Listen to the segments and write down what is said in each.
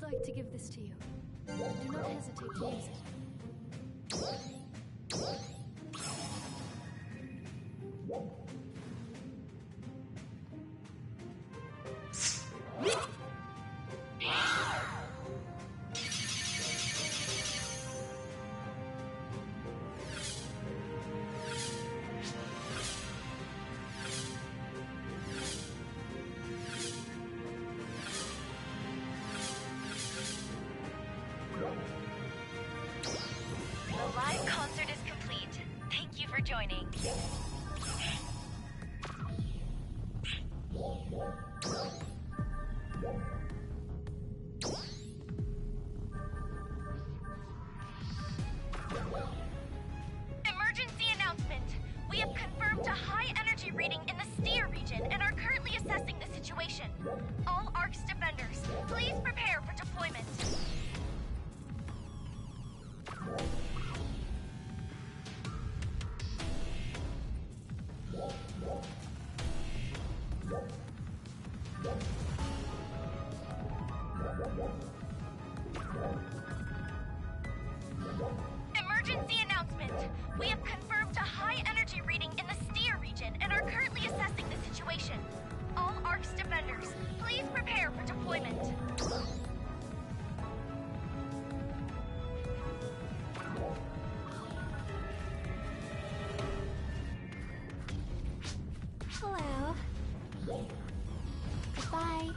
like to give this to you. Do not hesitate to use it. The live concert is complete. Thank you for joining. Emergency announcement. We have confirmed a high energy reading in the Steer region and are currently assessing the situation. All ARC's defenders, please prepare for deployment. Emergency announcement. We have confirmed a high energy reading in the Steer region and are currently assessing the situation. All ARC's defenders, please prepare for deployment. Hello. Goodbye.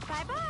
Bye-bye!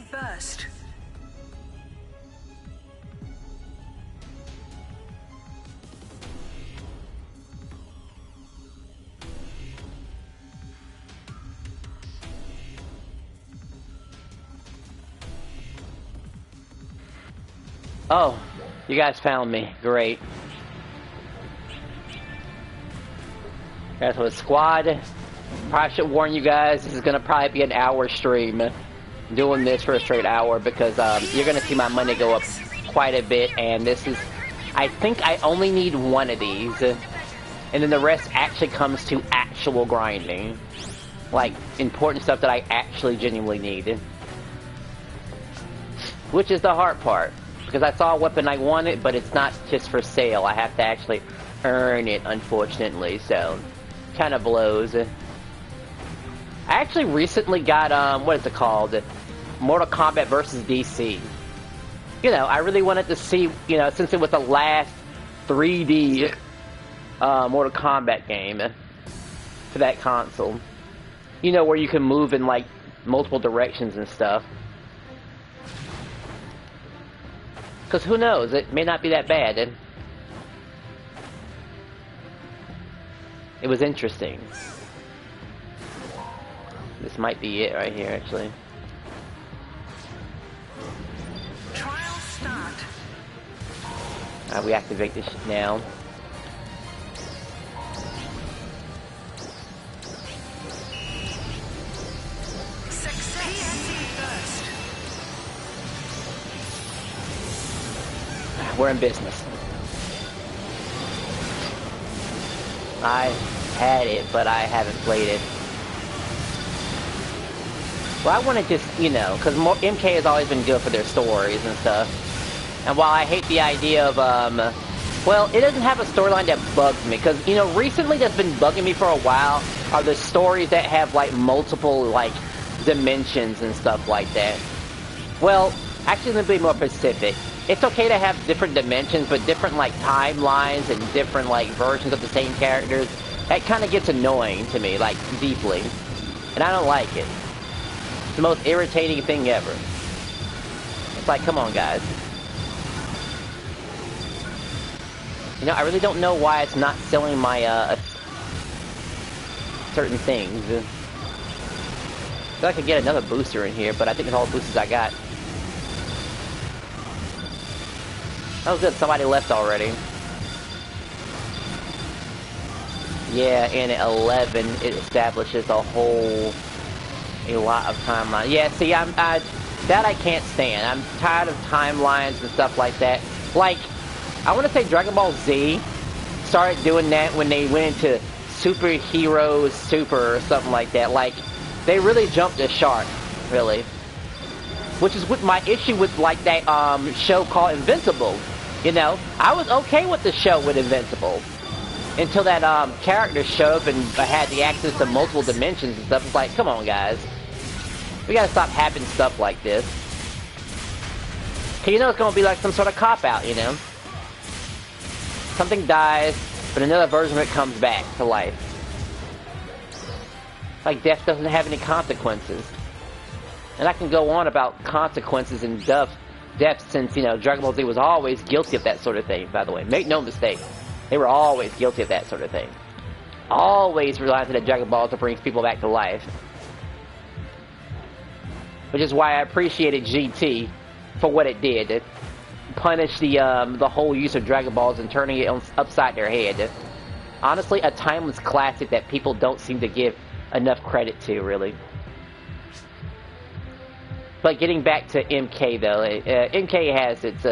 first. Oh, you guys found me. Great. That's what squad. Probably should warn you guys, this is gonna probably be an hour stream. Doing this for a straight hour because you're gonna see my money go up quite a bit, and this is, I think I only need one of these, and then the rest actually comes to actual grinding. Like, important stuff that I actually genuinely need. Which is the hard part. Because I saw a weapon I wanted, but it's not just for sale. I have to actually earn it, unfortunately, so kind of blows. I actually recently got, what is it called? Mortal Kombat vs. DC. You know, I really wanted to see, you know, since it was the last 3D Mortal Kombat game for that console. You know, where you can move in, like, multiple directions and stuff. Because who knows, it may not be that bad. It was interesting. This might be it right here, actually. Trial start. We activate this now. Success first. We're in business. I had it, but I haven't played it. Well, I want to just, you know, because MK has always been good for their stories and stuff. And while I hate the idea of, well, it doesn't have a storyline that bugs me. Because, you know, recently that's been bugging me for a while are the stories that have, like, multiple, like, dimensions and stuff like that. Well, actually, let me be more specific. It's okay to have different dimensions, but different, like, timelines and different, like, versions of the same characters. That kind of gets annoying to me, like, deeply. And I don't like it. It's the most irritating thing ever. It's like, come on, guys. You know, I really don't know why it's not selling my, certain things. I feel like I could get another booster in here, but I think it's all the boosters I got. Oh good, somebody left already. Yeah, and at 11 it establishes a lot of timeline. Yeah, see, that I can't stand. I'm tired of timelines and stuff like that. Like, I want to say Dragon Ball Z started doing that when they went into Superheroes Super or something like that. Like, they really jumped the shark, really. Which is what my issue with, like, that show called Invincible. You know, I was okay with the show with Invincible. Until that character showed up and had the access to multiple dimensions and stuff. It's like, come on, guys. We gotta stop having stuff like this. Cause you know it's gonna be like some sort of cop-out, you know? Something dies, but another version of it comes back to life. Like, death doesn't have any consequences. And I can go on about consequences and death since, you know, Dragon Ball Z was always guilty of that sort of thing, by the way. Make no mistake. They were always guilty of that sort of thing. Always realizing that Dragon Ball brings people back to life. Which is why I appreciated GT for what it did. It punished the whole use of Dragon Balls and turning it upside their head. Honestly, a timeless classic that people don't seem to give enough credit to, really. But getting back to MK, though, MK has its,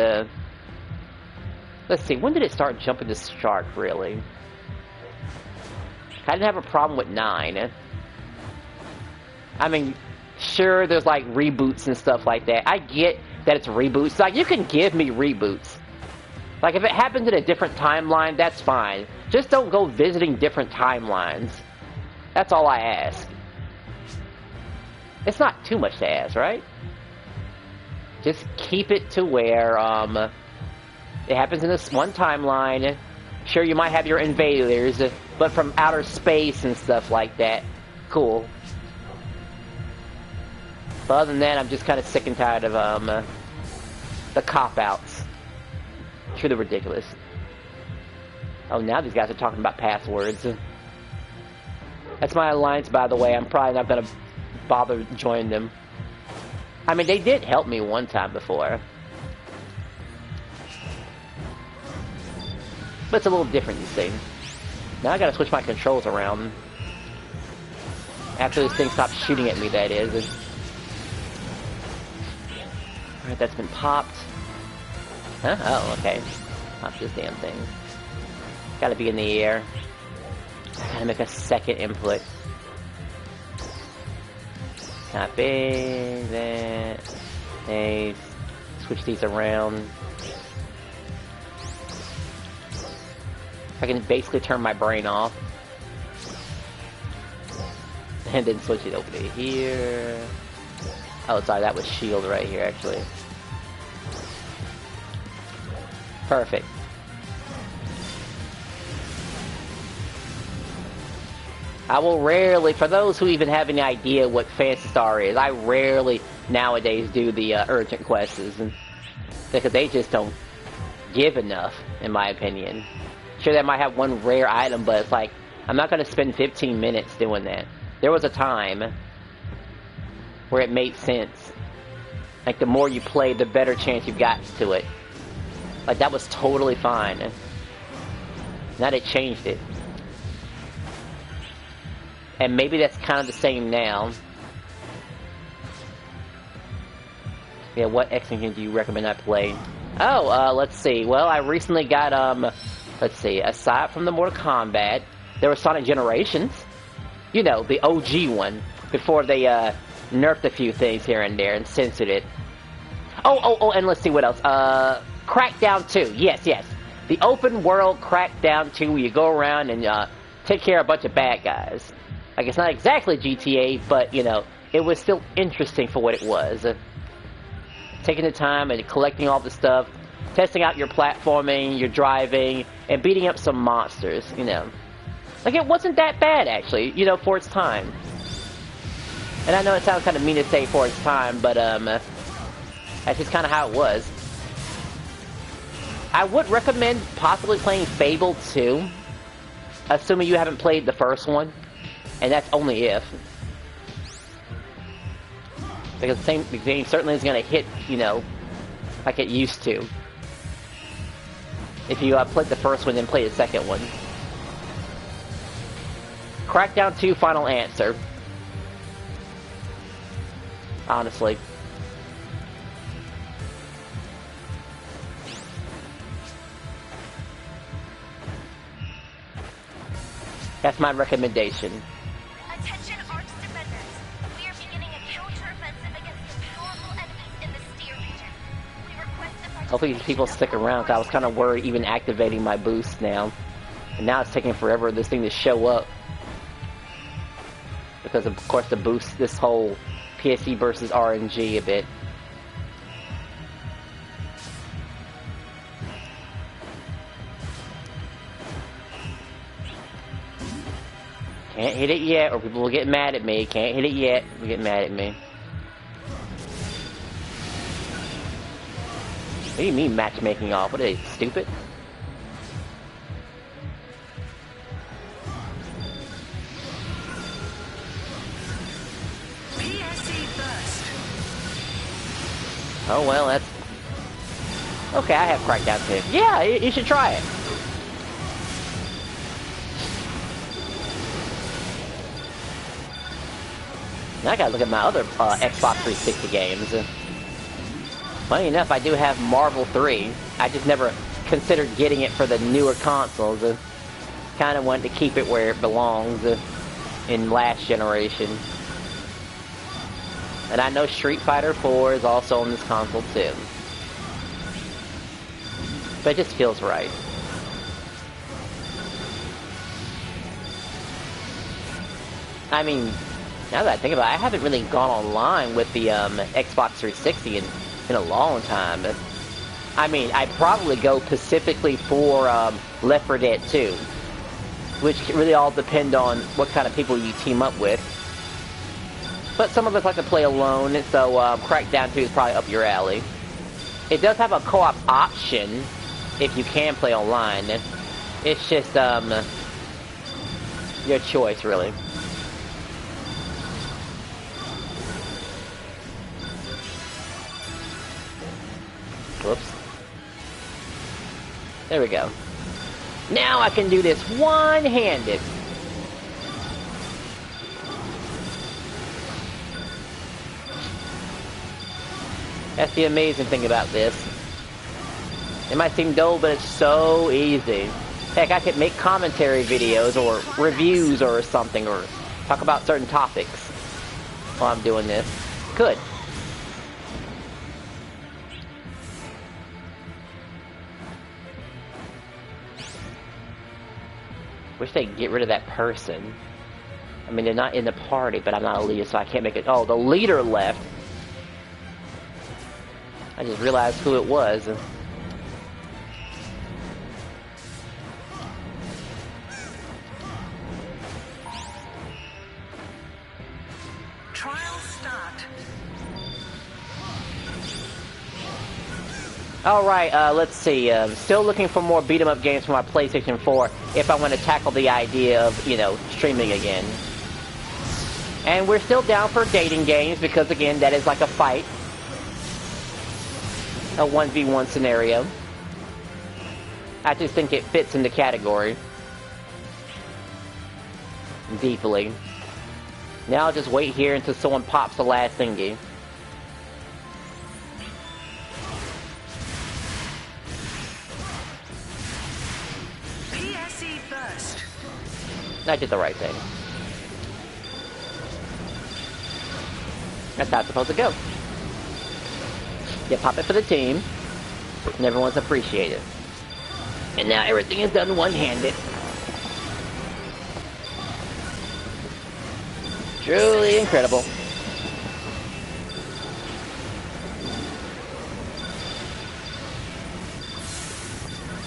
let's see, when did it start jumping the shark, really? I didn't have a problem with 9. I mean, sure, there's, like, reboots and stuff like that. I get that it's reboots. Like, you can give me reboots. Like, if it happens in a different timeline, that's fine. Just don't go visiting different timelines. That's all I ask. It's not too much to ask, right? Just keep it to where, it happens in this one timeline. Sure, you might have your invaders, but from outer space and stuff like that. Cool. But other than that, I'm just kind of sick and tired of the cop-outs. Truly ridiculous. Oh, now these guys are talking about passwords. That's my alliance, by the way. I'm probably not going to bother joining them. I mean, they did help me one time before. But it's a little different, you see. Now I gotta switch my controls around. After this thing stops shooting at me, that is. Alright, that's been popped. Huh? Oh, okay. Pop this damn thing. Gotta be in the air. Gotta make a second input. Copy that. Hey, switch these around. I can basically turn my brain off. And then switch it over to here. Oh, sorry, that was shield right here, actually. Perfect. I will rarely, for those who even have any idea what Phantasy Star is, I rarely nowadays do the urgent quests, because they just don't give enough, in my opinion. Sure, they might have one rare item, but it's like, I'm not going to spend 15 minutes doing that. There was a time where it made sense. Like, the more you play, the better chance you've got to it. Like, that was totally fine. Now they changed it. And maybe that's kind of the same now. Yeah, what X-Men do you recommend I play? Oh, let's see. Well, I recently got, let's see, aside from the Mortal Kombat, there was Sonic Generations. You know, the OG one. Before they, nerfed a few things here and there and censored it. Oh, and let's see what else. Crackdown 2. Yes. The open world Crackdown 2 where you go around and, take care of a bunch of bad guys. Like, it's not exactly GTA, but, you know, it was still interesting for what it was. Taking the time and collecting all the stuff, testing out your platforming, your driving, and beating up some monsters, you know. Like, it wasn't that bad, actually, you know, for its time. And I know it sounds kind of mean to say for its time, but, that's just kind of how it was. I would recommend possibly playing Fable 2, assuming you haven't played the first one. And that's only if. Because the game certainly is going to hit, you know, like it used to. If you played the first one, then play the second one. Crackdown 2 final answer. Honestly. That's my recommendation. Attention Arcs defenders. We are beginning a counter-offensive against the powerful enemies in the Steer region. We request the Hopefully people stick around, because I was kind of worried even activating my boost now. And now it's taking forever for this thing to show up. Because of course the boost, this whole PSE versus RNG a bit. Can't hit it yet, or people will get mad at me. Can't hit it yet, will get mad at me. What do you mean matchmaking off? What are they, stupid? PSE burst. Oh well, that's... Okay, I have Crackdown 2. Yeah, you should try it. Now I gotta look at my other Xbox 360 games. Funny enough, I do have Marvel 3. I just never considered getting it for the newer consoles. Kinda wanted to keep it where it belongs in last generation. And I know Street Fighter 4 is also on this console too. But it just feels right. I mean, now that I think about it, I haven't really gone online with the Xbox 360 in a long time. I mean, I'd probably go specifically for Left 4 Dead 2, which really all depend on what kind of people you team up with. but some of us like to play alone, so Crackdown 2 is probably up your alley. It does have a co-op option if you can play online. It's just your choice, really. Whoops. There we go. Now I can do this one-handed. That's the amazing thing about this. It might seem dull, but it's so easy. Heck, I could make commentary videos or reviews or something, or talk about certain topics while I'm doing this. Could. Wish they'd get rid of that person. I mean, they're not in the party, but I'm not a leader, so I can't make it. Oh, the leader left. I just realized who it was. Trial start. Alright, let's see. Still looking for more beat-em-up games for my PlayStation 4 if I want to tackle the idea of, you know, streaming again. And we're still down for dating games because, again, that is like a fight. A 1v1 scenario. I just think it fits in the category. Deeply. Now I'll just wait here until someone pops the last thingy. PSE first. I did the right thing. That's how it's supposed to go. You pop it for the team, and everyone's appreciated. And now everything is done one-handed. Truly incredible.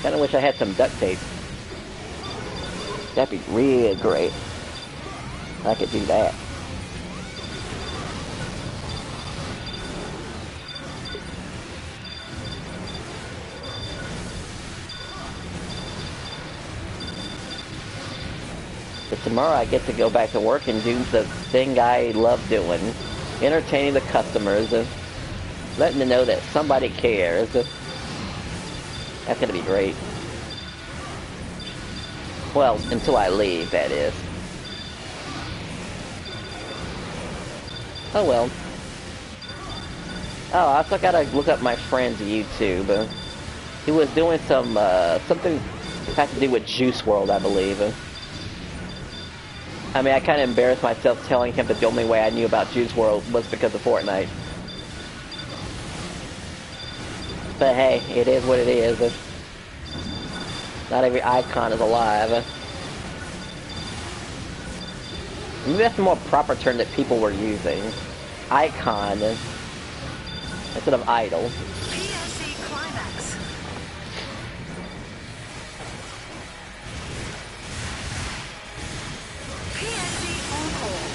Kinda wish I had some duct tape. That'd be real great. I could do that. But tomorrow I get to go back to work and do the thing I love doing. Entertaining the customers and letting them know that somebody cares. That's gonna be great. Well, until I leave, that is. Oh well. Oh, I also gotta look up my friend's YouTube. He was doing some, something that had to do with Juice World, I believe. I mean, I kinda embarrassed myself telling him that the only way I knew about Juice World was because of Fortnite. But hey, it is what it is. Not every icon is alive. Maybe that's the more proper term that people were using. Icon instead of idol. PSE climax. PSE encore.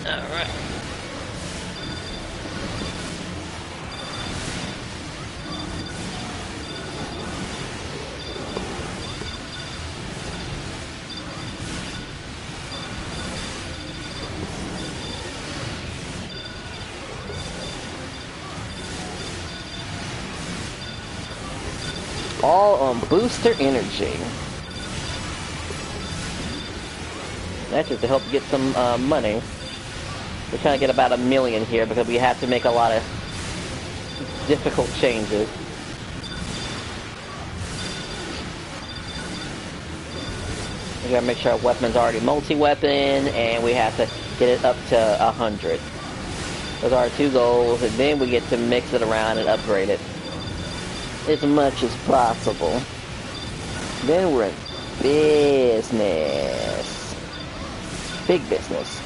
Alright. All on booster energy. That's just to help get some money. We're trying to get about 1 million here because we have to make a lot of difficult changes. We gotta make sure our weapon's already multi-weapon, and we have to get it up to 100. Those are our 2 goals, and then we get to mix it around and upgrade it as much as possible. Then we're in business. Big business.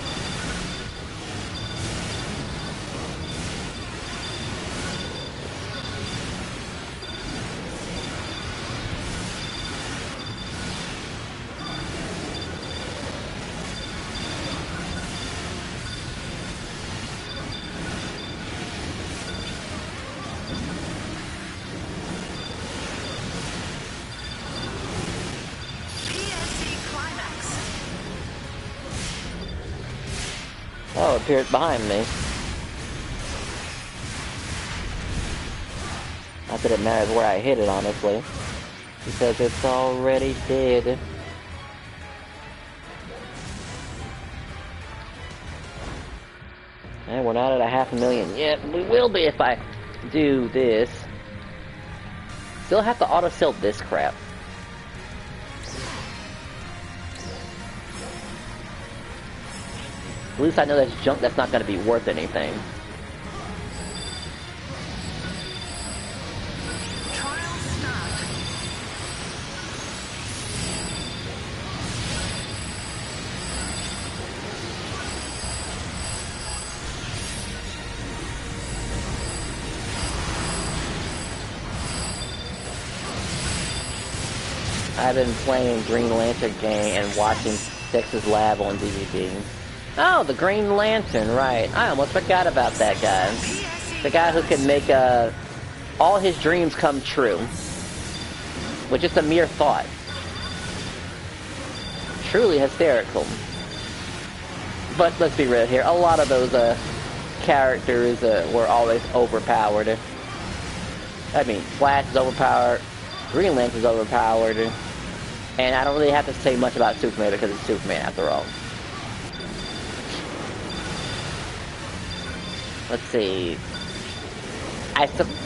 Oh, it appears behind me. Not that it matters where I hit it, honestly. Because it's already dead. And we're not at 500,000 yet. We will be if I do this. Still have to auto-sell this crap. At least I know that's junk that's not going to be worth anything. Trial start. I've been playing Green Lantern game and watching Texas Lab on DVD. Oh, the Green Lantern, right. I almost forgot about that guy. The guy who can make all his dreams come true. With just a mere thought. Truly hysterical. But let's be real here, a lot of those characters were always overpowered. I mean, Flash is overpowered, Green Lantern is overpowered, and I don't really have to say much about Superman because it's Superman after all. Let's see.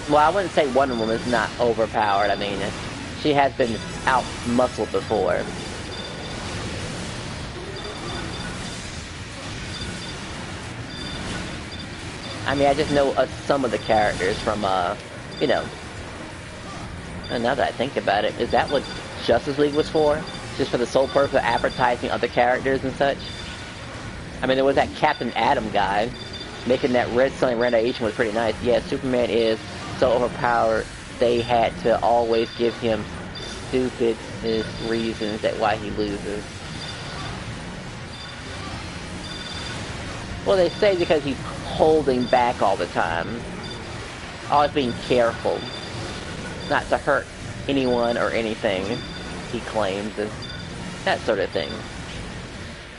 Well, I wouldn't say Wonder Woman is not overpowered. I mean, she has been out-muscled before. I mean, I just know some of the characters from, you know. And now that I think about it, is that what Justice League was for? Just for the sole purpose of advertising other characters and such? I mean, there was that Captain Atom guy. Making that red selling radiation was pretty nice. Yeah, Superman is so overpowered, they had to always give him stupid reasons that why he loses. Well, they say because he's holding back all the time. Always being careful. Not to hurt anyone or anything, he claims. That sort of thing.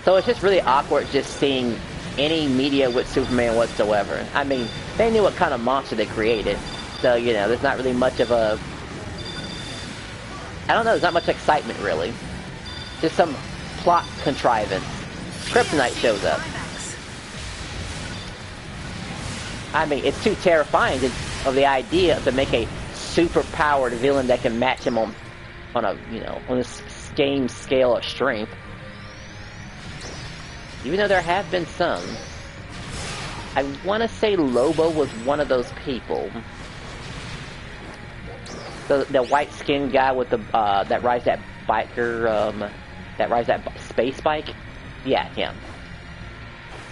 So it's just really awkward just seeing any media with Superman whatsoever. I mean, they knew what kind of monster they created. So, you know, there's not really much of a... I don't know, there's not much excitement, really. Just some plot contrivance. Kryptonite shows up. I mean, it's too terrifying of the idea to make a super-powered villain that can match him on a, you know, on a game scale of strength. Even though there have been some. I want to say Lobo was one of those people. The white-skinned guy with the, that rides that biker, that rides that space bike? Yeah, him.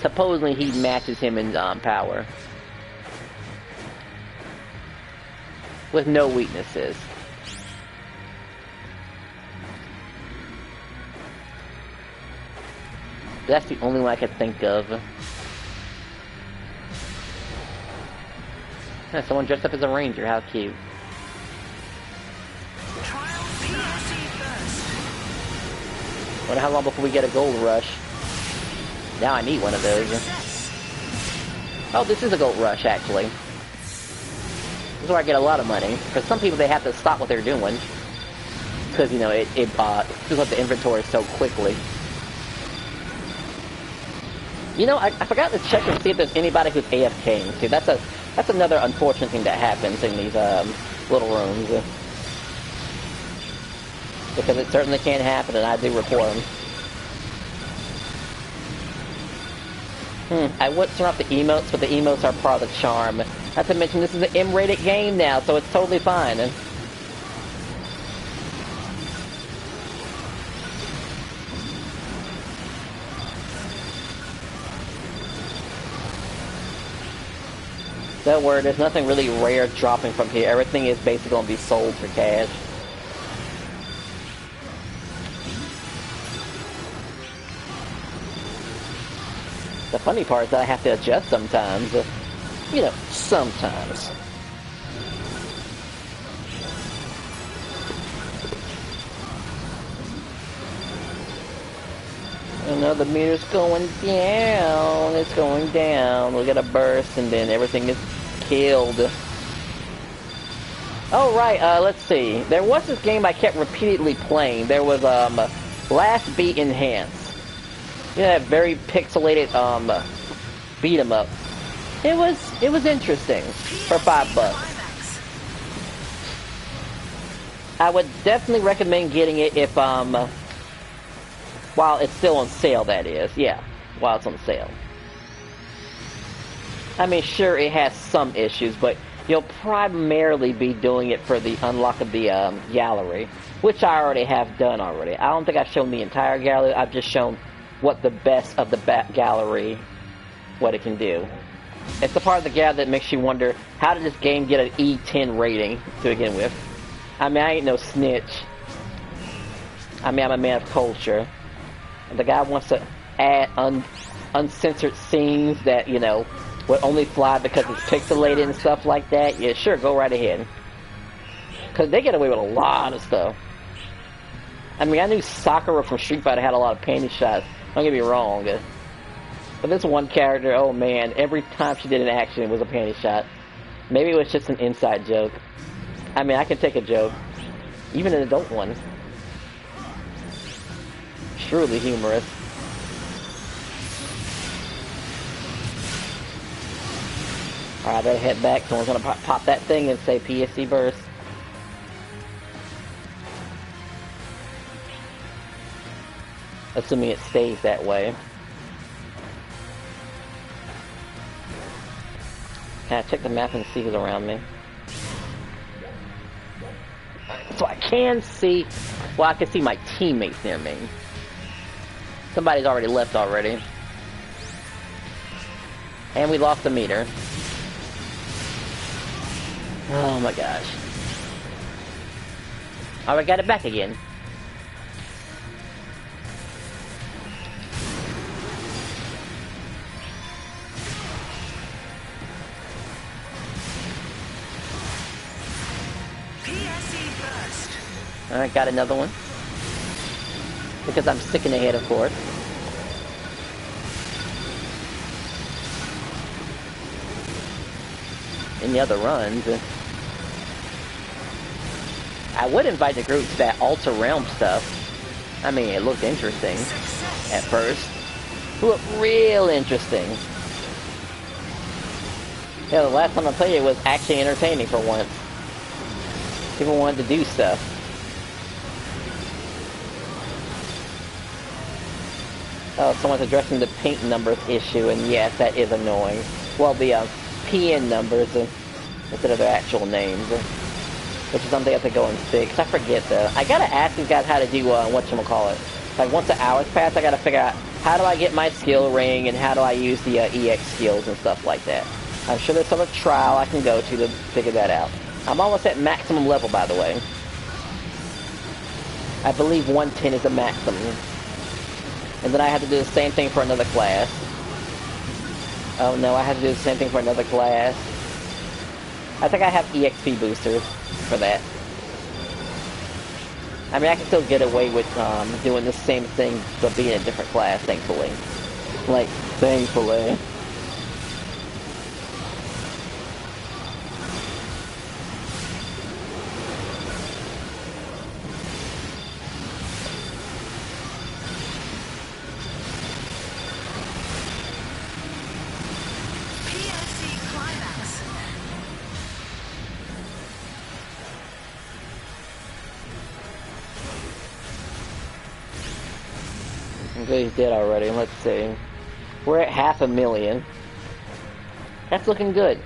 Supposedly he matches him in, power. With no weaknesses. That's the only one I could think of. Yeah, someone dressed up as a ranger, how cute. Trial PSE first. Wonder how long before we get a gold rush. Now I need one of those. Oh, this is a gold rush, actually. This is where I get a lot of money. For some people, they have to stop what they're doing. Because, you know, it fills up the inventory so quickly. You know, I forgot to check and see if there's anybody who's AFKing. See, that's another unfortunate thing that happens in these little rooms. Because it certainly can happen, and I do report them. I would turn off the emotes, but the emotes are part of the charm. Not to mention, this is an M-rated game now, so it's totally fine. Don't worry, there's nothing really rare dropping from here. Everything is basically going to be sold for cash. The funny part is that I have to adjust sometimes. You know, sometimes. Oh no, the meter's going down. It's going down. We'll get a burst and then everything is killed. Oh right, let's see. There was this game I kept repeatedly playing. There was Last Beat Enhanced. Yeah, very pixelated beat 'em up. It was interesting for $5. I would definitely recommend getting it if while it's still on sale, that is. Yeah, while it's on sale. I mean, sure, it has some issues, but you'll primarily be doing it for the unlock of the gallery, which I already have done already. I don't think I've shown the entire gallery. I've just shown what the best of the back gallery, what it can do. It's the part of the gallery that makes you wonder, how did this game get an E10 rating to begin with? I mean, I ain't no snitch. I mean, I'm a man of culture. And the guy wants to add uncensored scenes that, you know, would only fly because it's pixelated and stuff like that. Yeah, sure, go right ahead. Because they get away with a lot of stuff. I mean, I knew Sakura from Street Fighter had a lot of panty shots. Don't get me wrong. But this one character, oh man, every time she did an action, it was a panty shot. Maybe it was just an inside joke. I mean, I can take a joke. Even an adult one. Truly humorous. Alright, I better head back. Someone's gonna pop that thing and say PSC burst. Assuming it stays that way. Can I check the map and see who's around me? So I can see... Well, I can see my teammates near me. Somebody's already left already. And we lost the meter. Oh my gosh. Oh, I got it back again. Alright, got another one. Because I'm sick in the head, of course. Any other runs? I would invite the group to that Alter Realm stuff. I mean, it looked interesting at first. It looked real interesting. Yeah, the last time I played it was actually entertaining for once. People wanted to do stuff. Oh, someone's addressing the paint numbers issue, and yes, that is annoying. Well, the PN numbers instead of their actual names, which is something I have to go and fix. I forget though. I gotta ask these guys how to do whatchamacallit. Like once the hours pass, I gotta figure out how do I get my skill ring and how do I use the EX skills and stuff like that. I'm sure there's some trial I can go to figure that out. I'm almost at maximum level, by the way. I believe 110 is the maximum. And then I have to do the same thing for another class. Oh no, I have to do the same thing for another class. I think I have EXP boosters for that. I mean, I can still get away with doing the same thing, but being a different class, thankfully. Like, thankfully. He's dead already. Let's see. We're at 500,000. That's looking good.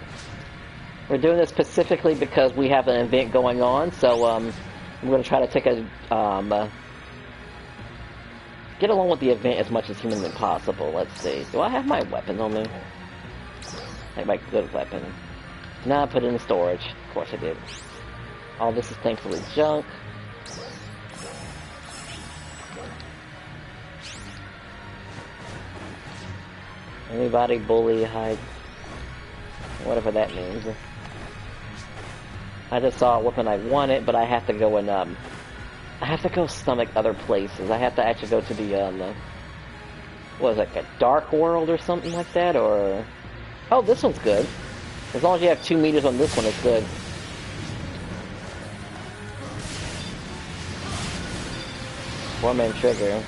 We're doing this specifically because we have an event going on, so I'm going to try to take a get along with the event as much as humanly possible. Let's see. Do I have my weapons on me? Like my good weapon. No, I put it in storage. Of course I did. All this is thankfully junk. Anybody bully, hide, whatever that means. I just saw a weapon I wanted, but I have to go and I have to go stomach other places. I have to actually go to the what is it, like a dark world or something like that, or... Oh, this one's good. As long as you have 2 meters on this one, it's good. One-man trigger.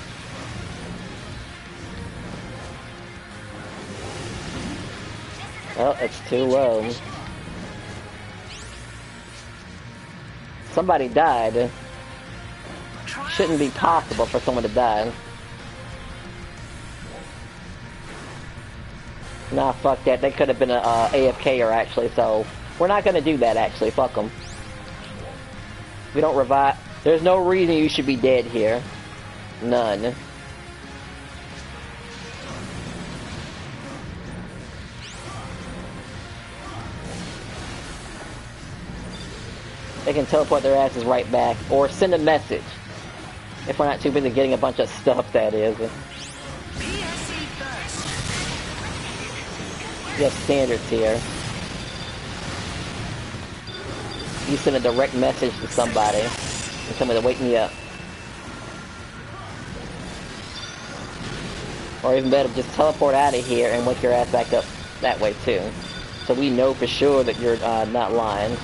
Oh, it's too low. Somebody died. Shouldn't be possible for someone to die. Nah, fuck that. They could have been a AFKer actually, so we're not gonna do that actually. Fuck them. We don't revive. There's no reason you should be dead here. None. They can teleport their asses right back, or send a message. If we're not too busy getting a bunch of stuff, that is. We have standards here. You send a direct message to somebody and tell me to wake me up. Or even better, just teleport out of here and wake your ass back up that way too. So we know for sure that you're not lying.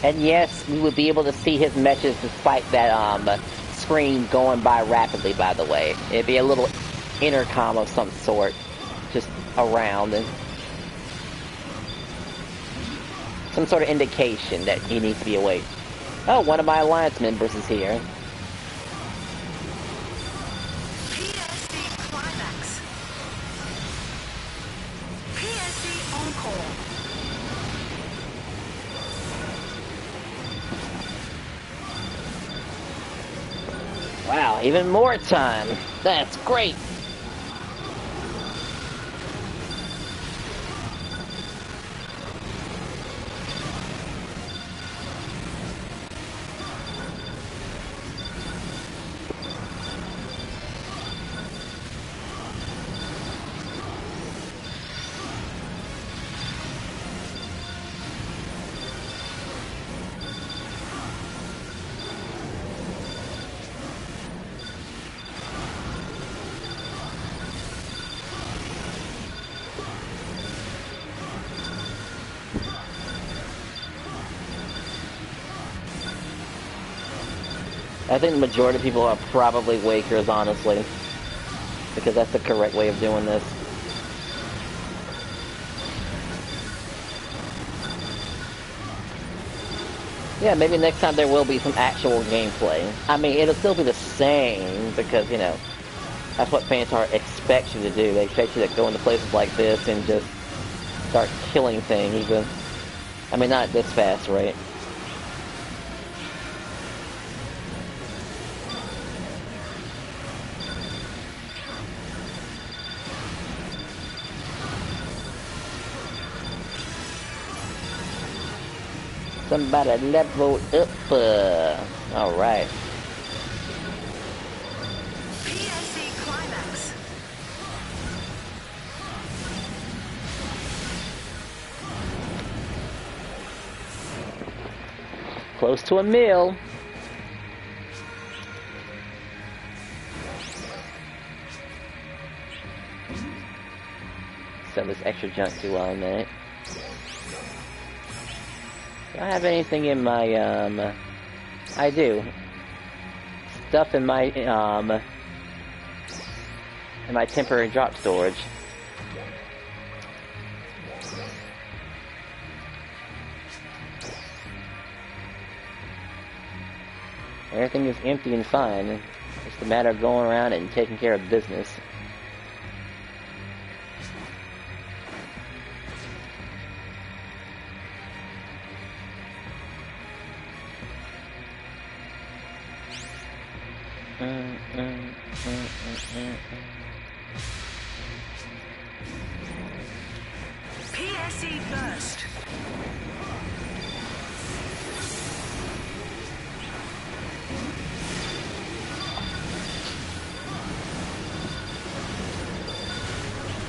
And yes, we would be able to see his messages despite that screen going by rapidly, by the way. It'd be a little intercom of some sort, just around, and some sort of indication that he needs to be awake. Oh, one of my alliance members is here. PSC Climax. PSC Encore. Wow, even more time. That's great. I think the majority of people are probably Wakers, honestly. Because that's the correct way of doing this. Yeah, maybe next time there will be some actual gameplay. I mean, it'll still be the same, because, you know, that's what Phantasy expects you to do. They expect you to go into places like this and just start killing things. I mean, not this fast, right? Somebody level up. Alright. PSC Climax. Close to a mill. Sell this extra junk to while I'm in it. Do I have anything in my, I do. Stuff in my temporary drop storage. Everything is empty and fine. It's just a matter of going around and taking care of business. PSE burst.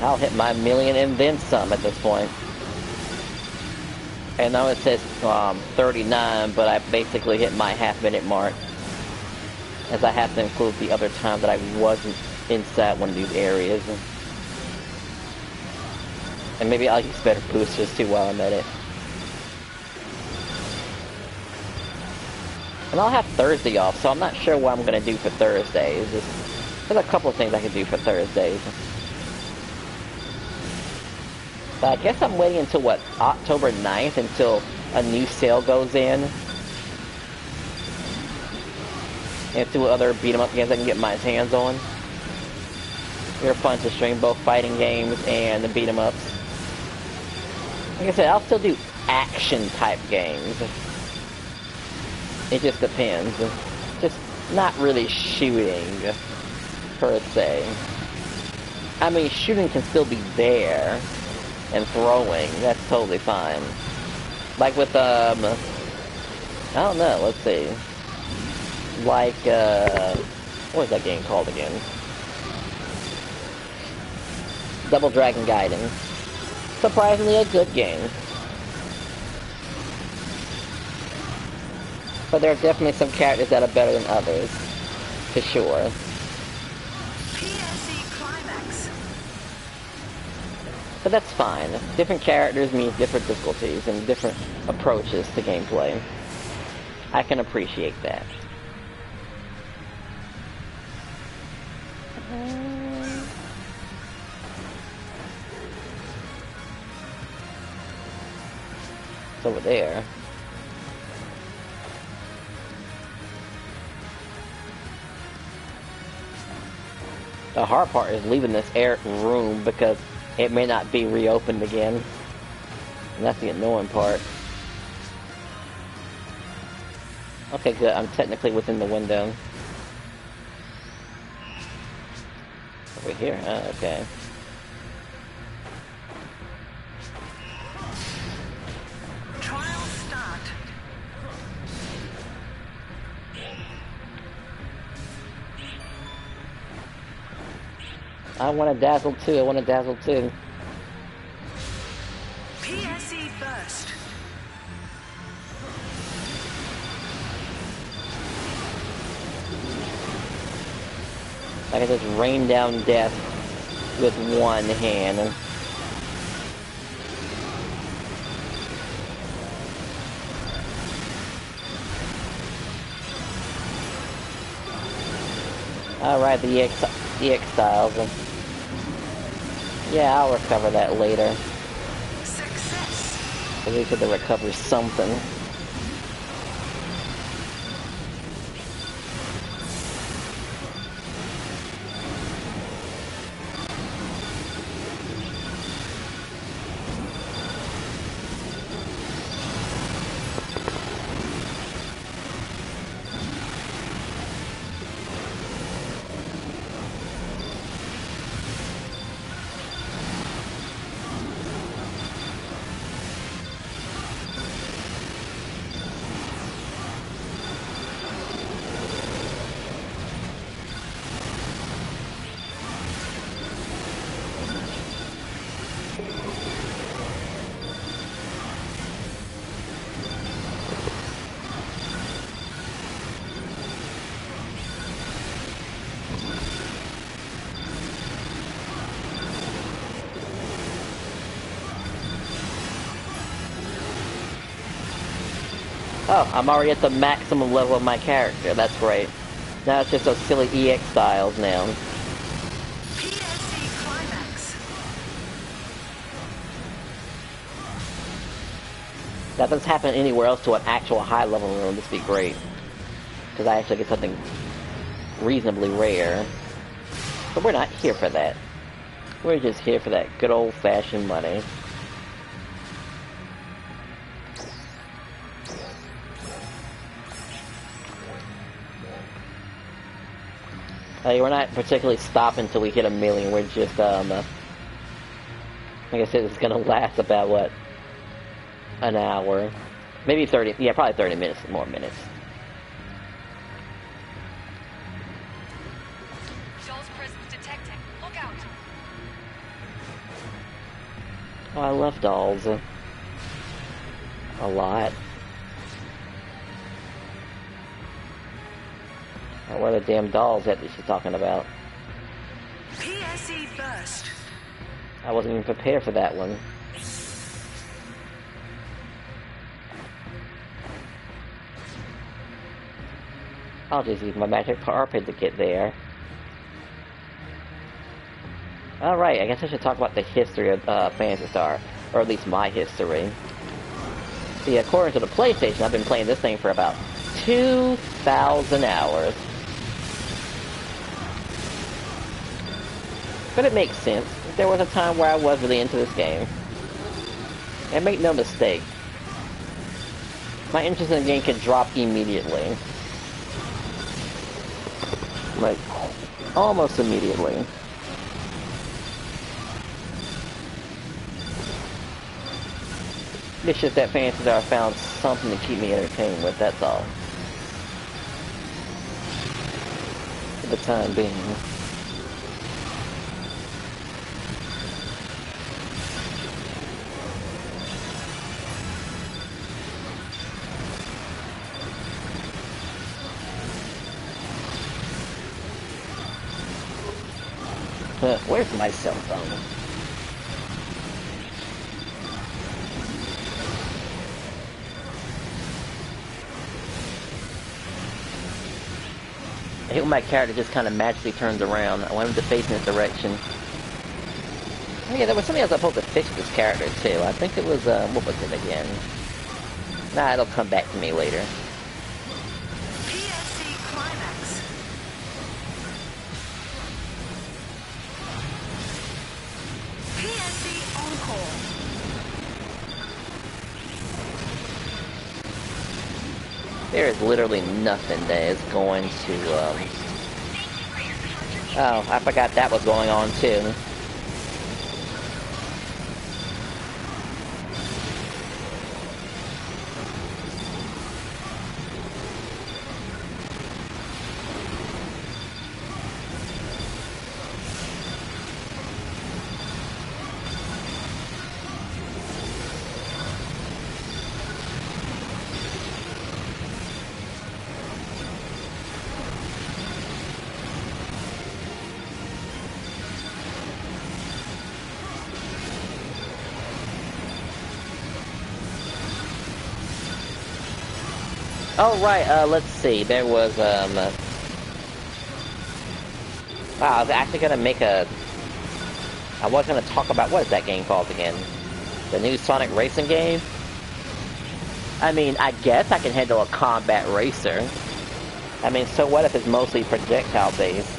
I'll hit my million and then some at this point. I know it says 39, but I basically hit my half-minute mark, as I have to include the other time that I wasn't inside one of these areas. And maybe I'll use better boosters too while I'm at it. And I'll have Thursday off, so I'm not sure what I'm going to do for Thursdays. There's a couple of things I can do for Thursdays. But I guess I'm waiting until, what, October 9th until a new sale goes in. And two other beat-em-up games I can get my hands on. They're fun to stream, both fighting games and the beat-em-ups. Like I said, I'll still do action-type games. It just depends. Just not really shooting, per se. I mean, shooting can still be there. And throwing, that's totally fine. Like with, I don't know, let's see. Like, what is that game called again? Double Dragon Gaiden. Surprisingly a good game. But there are definitely some characters that are better than others. For sure. But that's fine. Different characters mean different difficulties and different approaches to gameplay. I can appreciate that. It's over there. The hard part is leaving this room because it may not be reopened again. And that's the annoying part. Okay, good. I'm technically within the window. Over here? Oh, okay. Trial start. I want to dazzle too. I want to dazzle too. PSE burst. I can just rain down death with one hand. Alright, the EX styles. Yeah, I'll recover that later. Success. At least to recover something. Oh, I'm already at the maximum level of my character. That's great. Now it's just those silly EX styles now. PSE climax. That doesn't happen anywhere else to an actual high level room. This would be great. because I actually get something reasonably rare. But we're not here for that. We're just here for that good old-fashioned money. We're not particularly stopping until we hit 1 million. We're just, like I said, it's gonna last about, what? An hour. Maybe 30, yeah, probably 30 minutes, more minutes. Joel's presence detected. Look out. Oh, I love dolls. A lot. Oh, what are the damn dolls that she's talking about? PSE burst. I wasn't even prepared for that one. I'll just use my magic carpet to get there. Alright, I guess I should talk about the history of Phantasy Star, or at least my history. See, according to the PlayStation, I've been playing this thing for about 2,000 hours. But it makes sense. There was a time where I was really into this game. And make no mistake, my interest in the game can drop immediately. Like, almost immediately. It's just that Phantasy Star found something to keep me entertained with, that's all. For the time being. Where's my cell phone? I hate when my character just kind of magically turns around. I want him to face in this direction. Oh yeah, there was something else I was supposed to fix this character too. I think it was, what was it again? Nah, it'll come back to me later. PSE climax. PSE encore. There is literally nothing that is going to, Oh, I forgot that was going on too. Oh, right, let's see, there was, wow, I was actually gonna make a... I was gonna talk about, what is that game called again? The new Sonic racing game? I mean, I guess I can handle a combat racer. I mean, so what if it's mostly projectile-based?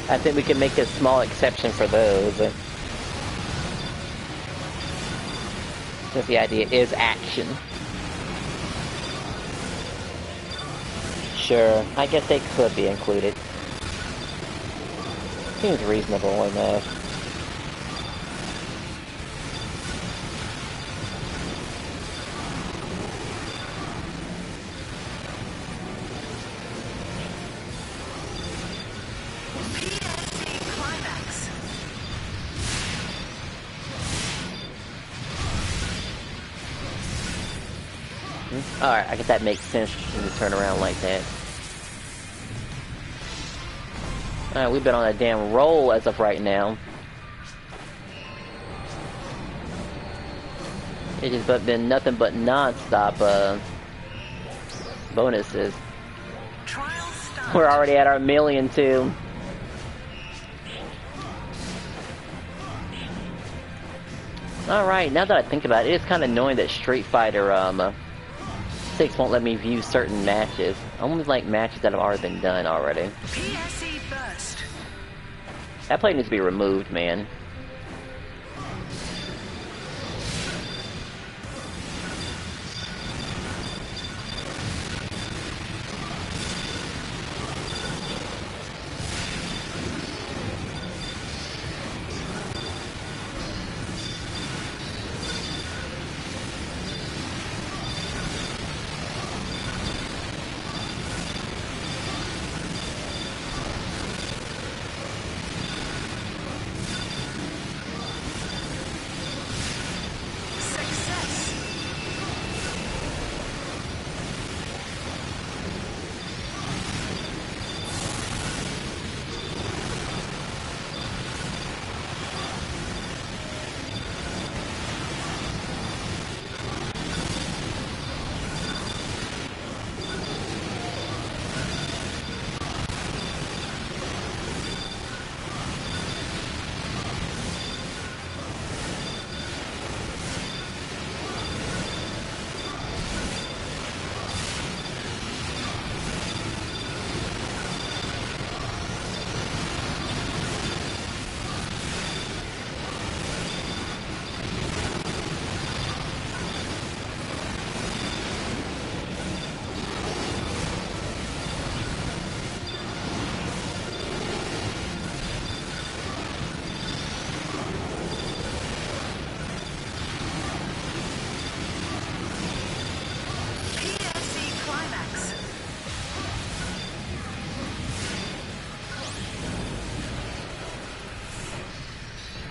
I think we can make a small exception for those. Since the idea is action. Sure, I guess they could be included. Seems reasonable enough. PSE climax. Alright, I guess that makes sense when you turn around like that. Alright, we've been on a damn roll as of right now. It has been nothing but non-stop bonuses. Trial start. We're already at our 1 million too. Alright, now that I think about it, it's kind of annoying that Street Fighter 6 won't let me view certain matches. Only like matches that have already been done already. PSE burst. That play needs to be removed, man.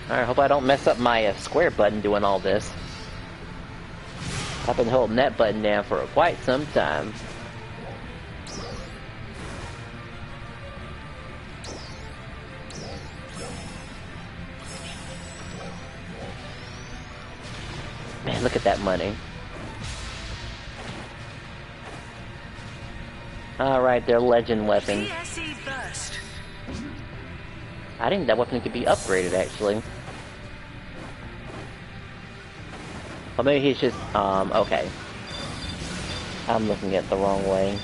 Alright, hope I don't mess up my square button doing all this. I've been holding that button down for quite some time. Man, look at that money. Alright, they're legend weapons. PSE burst. I think that weapon could be upgraded, actually. Or maybe he's just, okay. I'm looking at it the wrong way.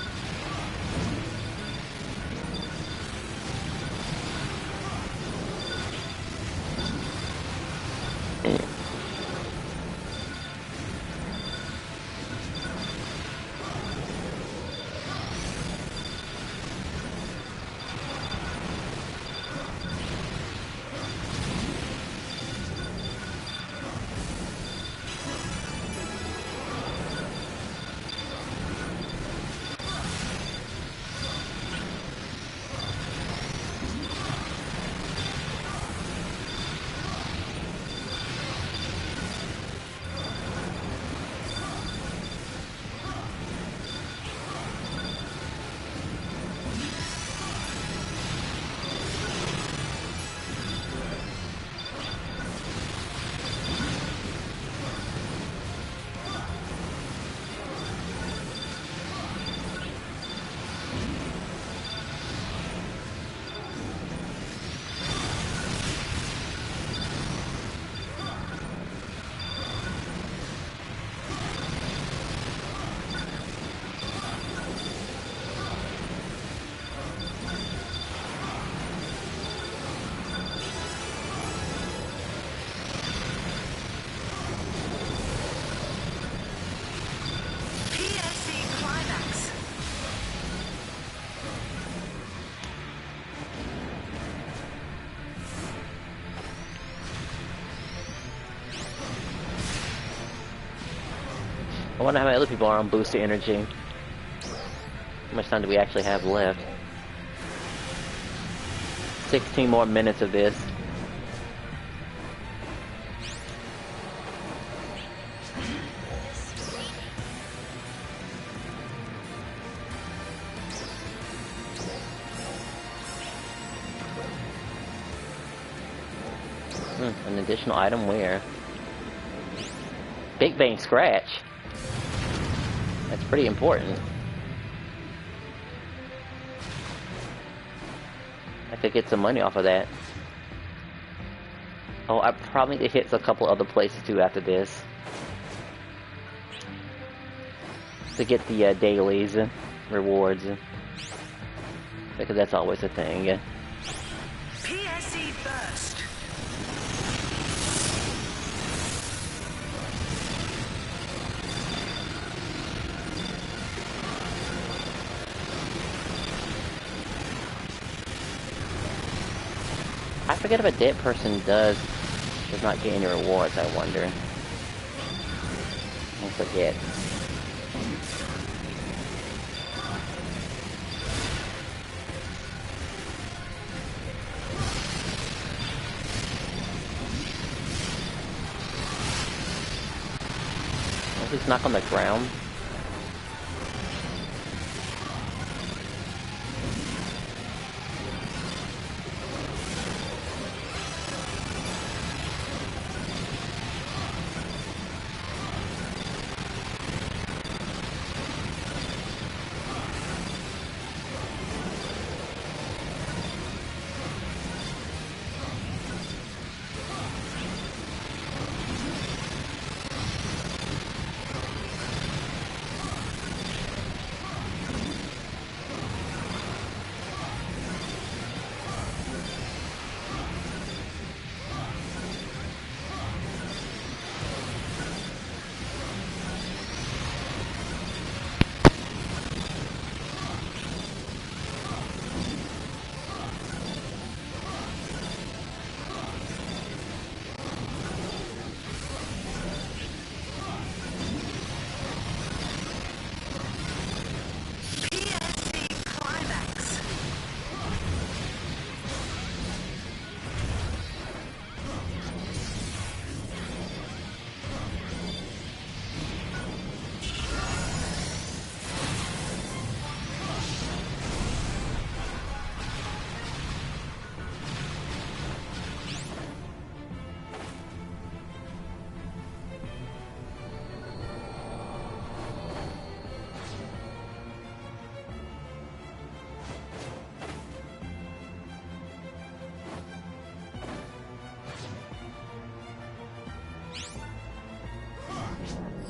I wonder how many other people are on boosted energy. How much time do we actually have left? 16 more minutes of this. An additional item where? Big Bang Scratch. That's pretty important. I could get some money off of that. Oh, I probably need to hit a couple other places too after this. to get the dailies and rewards, because that's always a thing. PSE first. I forget if a dead person does not get any rewards, I wonder. I forget. Is this knock on the ground?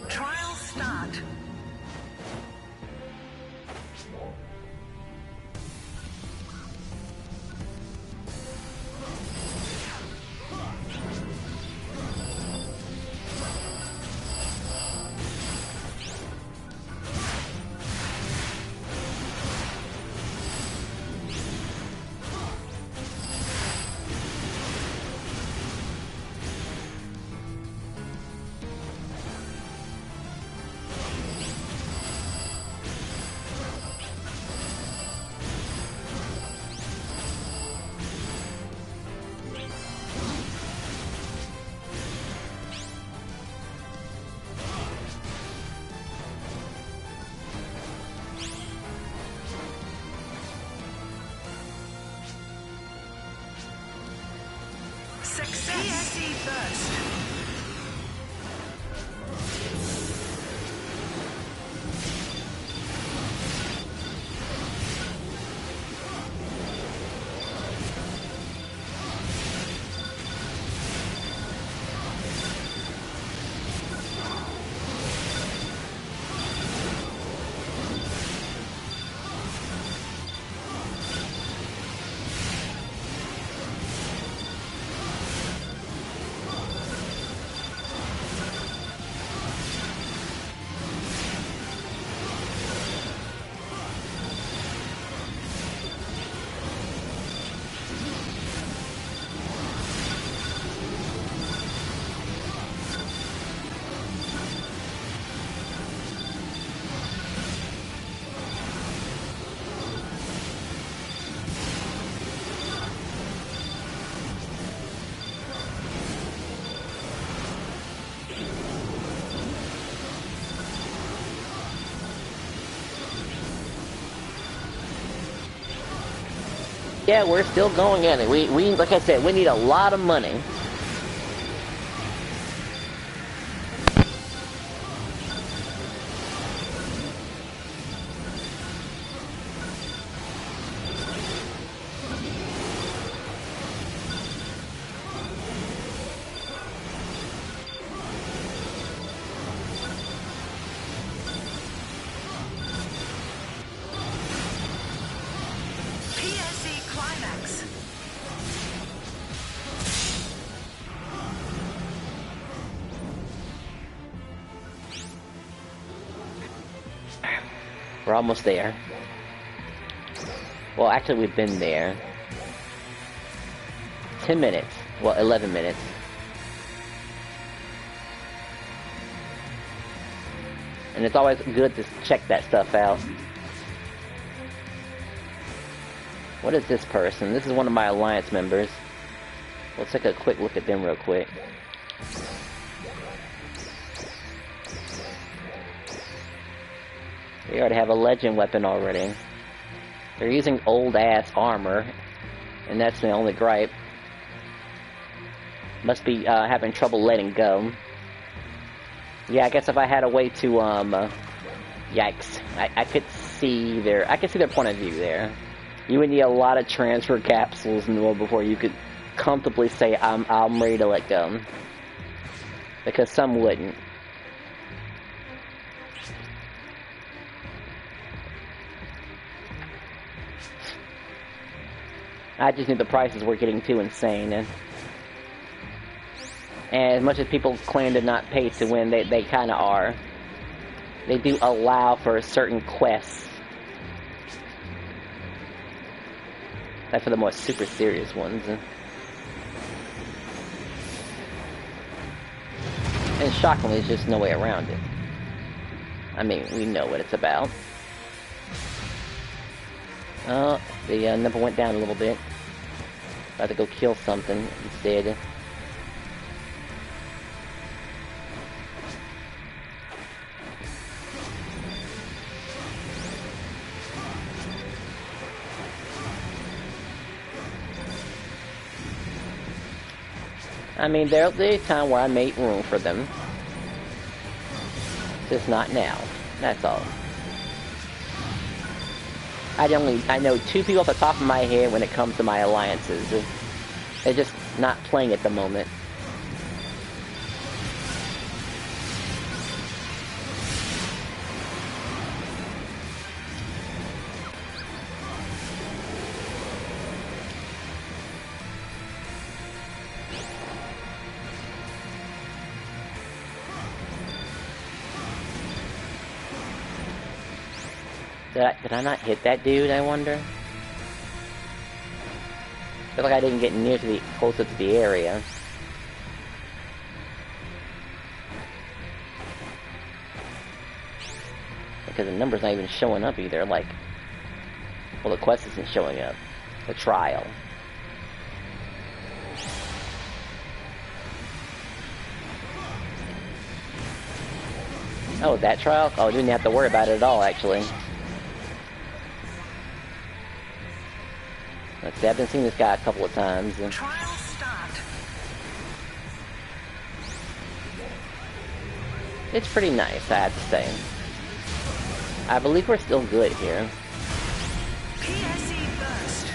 Trial start. Success. PSE first. Yeah, we're still going at it. We like I said, we need a lot of money. climax. We're almost there. Well, actually, we've been there. 10 minutes. Well, 11 minutes. And it's always good to check that stuff out. What is this person? This is one of my Alliance members. Let's take a quick look at them real quick. They already have a legend weapon already. They're using old-ass armor, and that's the only gripe. Must be having trouble letting go. Yeah, I guess if I had a way to, yikes. I could see their point of view there. You would need a lot of transfer capsules in the world before you could comfortably say, I'm ready to let go. Because some wouldn't. I just think the prices were getting too insane. And as much as people claim to not pay to win, they kind of are. They do allow for certain quests. That's for the more super serious ones. And shockingly, there's just no way around it. I mean, we know what it's about. Oh, the number went down a little bit. About to go kill something instead. I mean, there'll be a time where I make room for them. Just not now. That's all. I know 2 people off the top of my head when it comes to my alliances. They're just not playing at the moment. Did I not hit that dude, I wonder? I feel like I didn't get near to the closer to the area. Because the number's not even showing up either, like... Well, the quest isn't showing up. The trial. Oh, that trial? Oh, I didn't have to worry about it at all, actually. Let's see, I've been seeing this guy a couple of times. Trial start. It's pretty nice, I have to say. I believe we're still good here. PSE burst.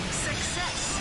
Success.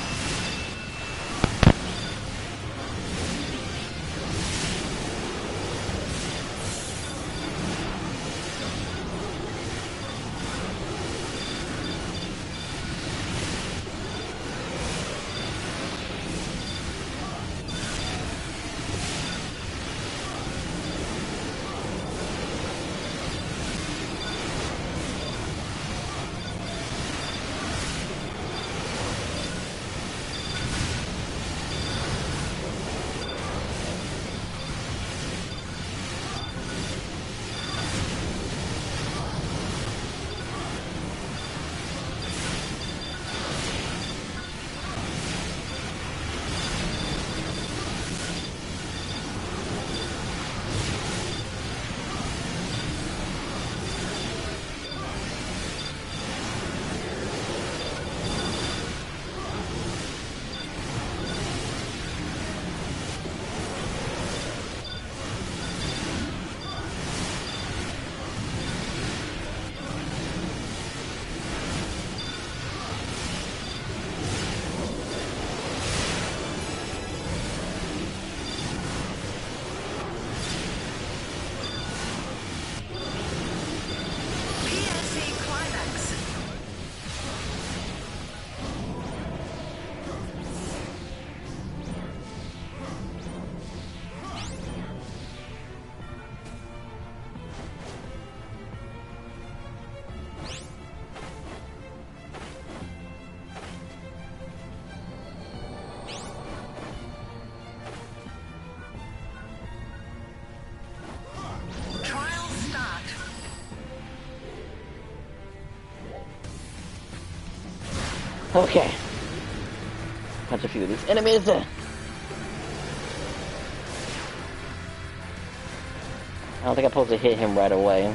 Okay. Punch a few of these enemies. I don't think I'm supposed to hit him right away.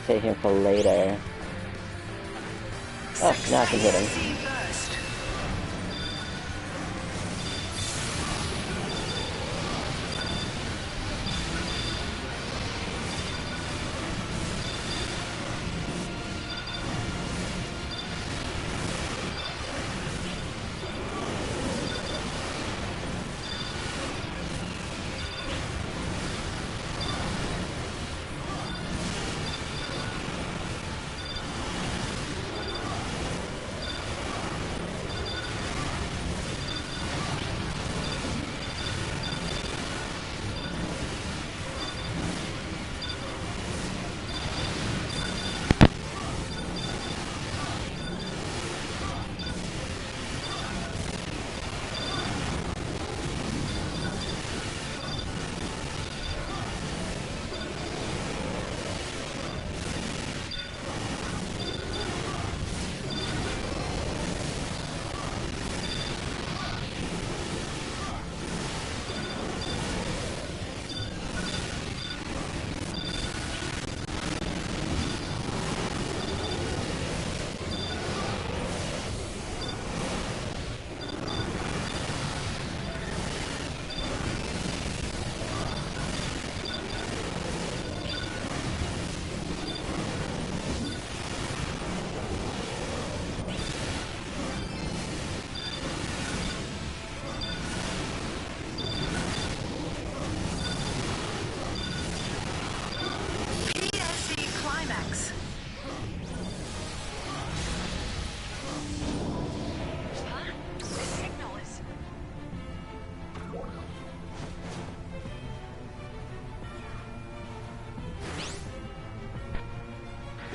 Save him for later. Oh, now I can hit him.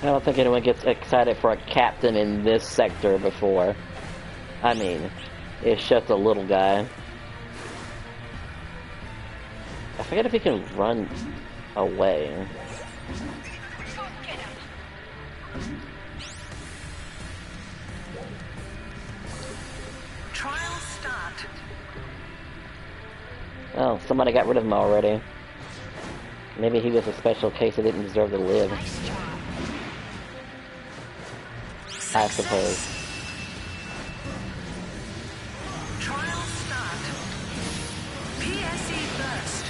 I don't think anyone gets excited for a captain in this sector before. I mean, it's just a little guy. I forget if he can run away. Trial start. Oh, somebody got rid of him already. Maybe he was a special case that didn't deserve to live. Nice job. I suppose. Trial start. PSE burst.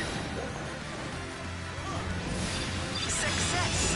Success.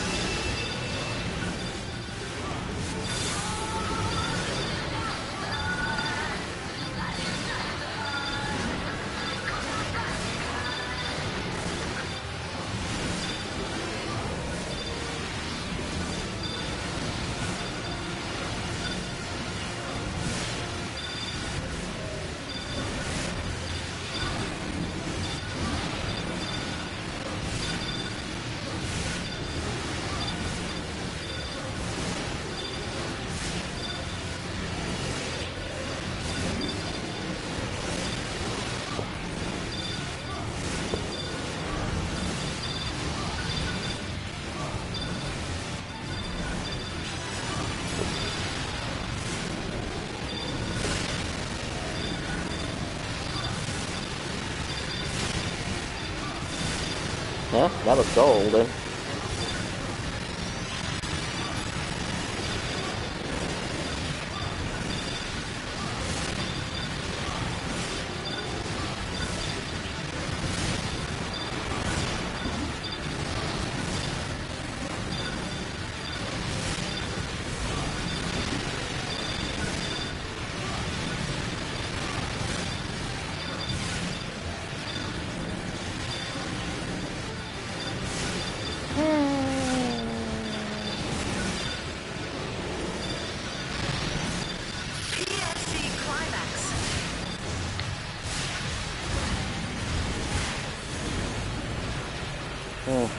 Yeah, that was gold.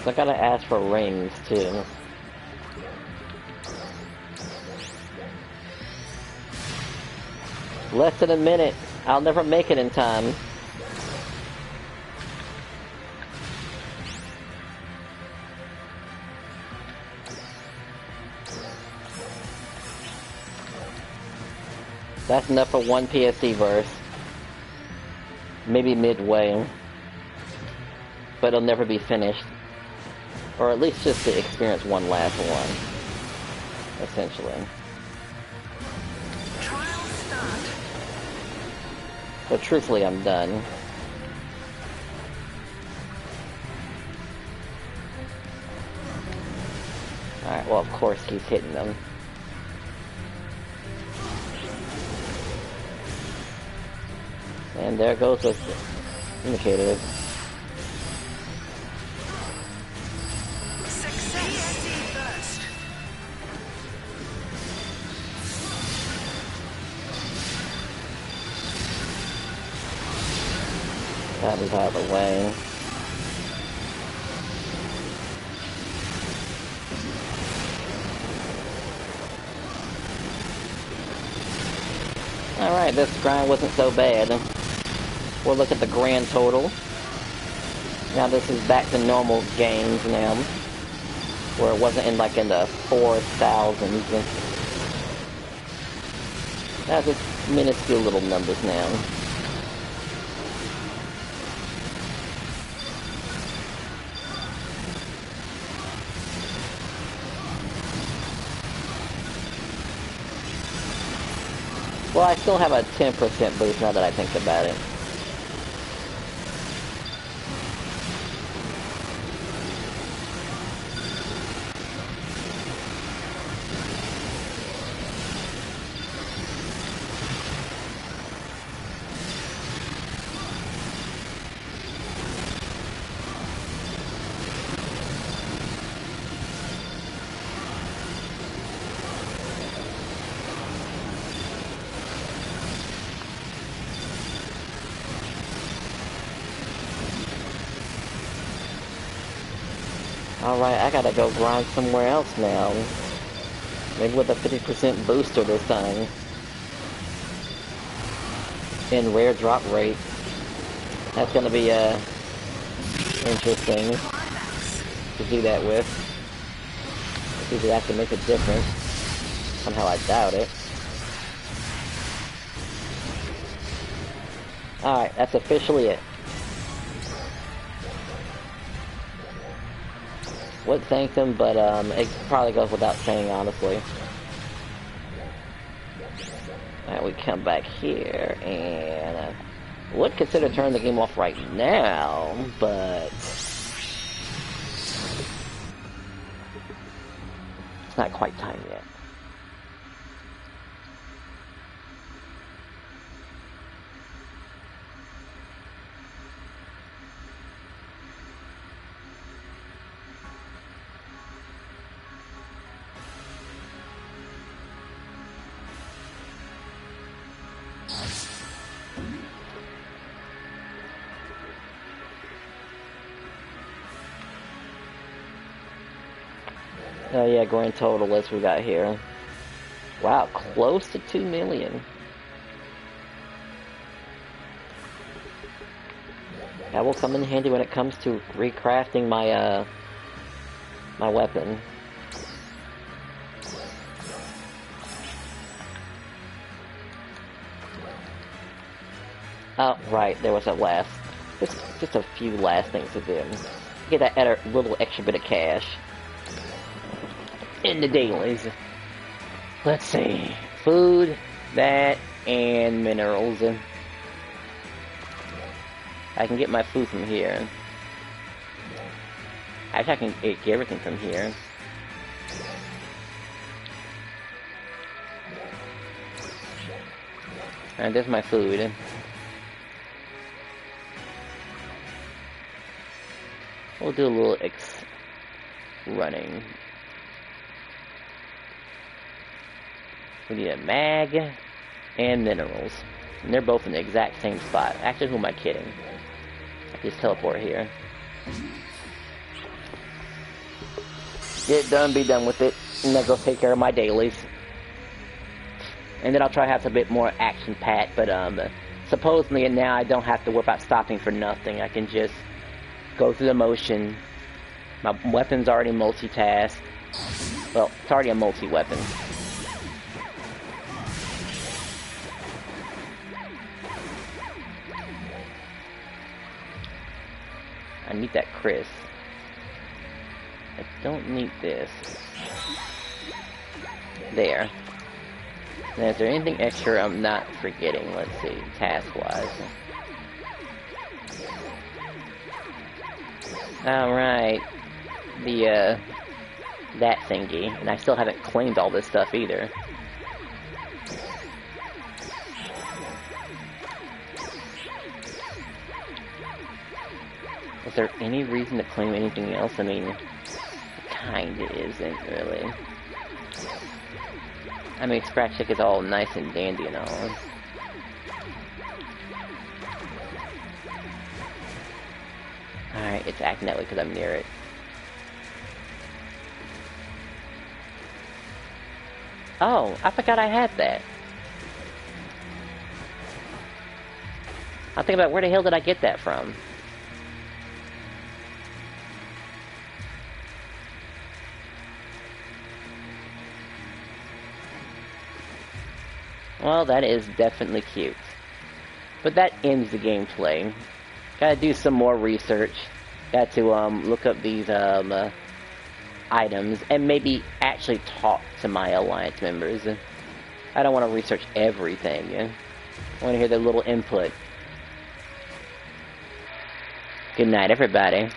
I gotta ask for rings too. Less than a minute. I'll never make it in time. That's enough for one PSC verse. Maybe midway. But it'll never be finished. Or at least just to experience one last one. Essentially. Trial start. But truthfully, I'm done. Alright, well, of course he's hitting them. And there goes the indicator. Success. PSE burst. That was out of the way. Alright, this grind wasn't so bad. We'll look at the grand total. Now this is back to normal games now. Where it wasn't in like in the 4,000s. That's just minuscule little numbers now. Well, I still have a 10% boost now that I think about it. Alright, I gotta go grind somewhere else now. Maybe with a 50% booster this time. In rare drop rate. That's gonna be, interesting to do that with. See if it actually makes a difference. Somehow I doubt it. Alright, that's officially it. Would thank them, but it probably goes without saying, honestly. Alright, we come back here, and would consider turning the game off right now, but it's not quite time yet. Oh yeah, grand total list we got here. Wow, close to 2 million. That will come in handy when it comes to recrafting my my weapon. Oh, right, there was a last. Just a few last things to do. Get that little extra bit of cash. In the dailies. Let's see. Food, that, and minerals. I can get my food from here. Actually, I can get everything from here. And there's my food. We'll do a little running. We need a mag and minerals. And they're both in the exact same spot. Actually, who am I kidding? I can just teleport here. Get it done, be done with it. And then go take care of my dailies. And then I'll try to have a bit more action-packed, but supposedly now I don't have to worry about stopping for nothing. I can just go through the motion. My weapon's already multitask. Well, it's already a multi-weapon. I need that Chris. I don't need this. There. Now, is there anything extra I'm not forgetting? Let's see, task-wise. Alright. That thingy. And I still haven't claimed all this stuff either. Is there any reason to claim anything else? I mean, kinda isn't, really. I mean, Scratch Check is all nice and dandy and all. Alright, it's acting that way because I'm near it. Oh, I forgot I had that. I'm thinking about where the hell did I get that from? Well, that is definitely cute. But that ends the gameplay. Gotta do some more research. Got to look up these items and maybe actually talk to my alliance members. I don't want to research everything. I want to hear their little input. Good night, everybody.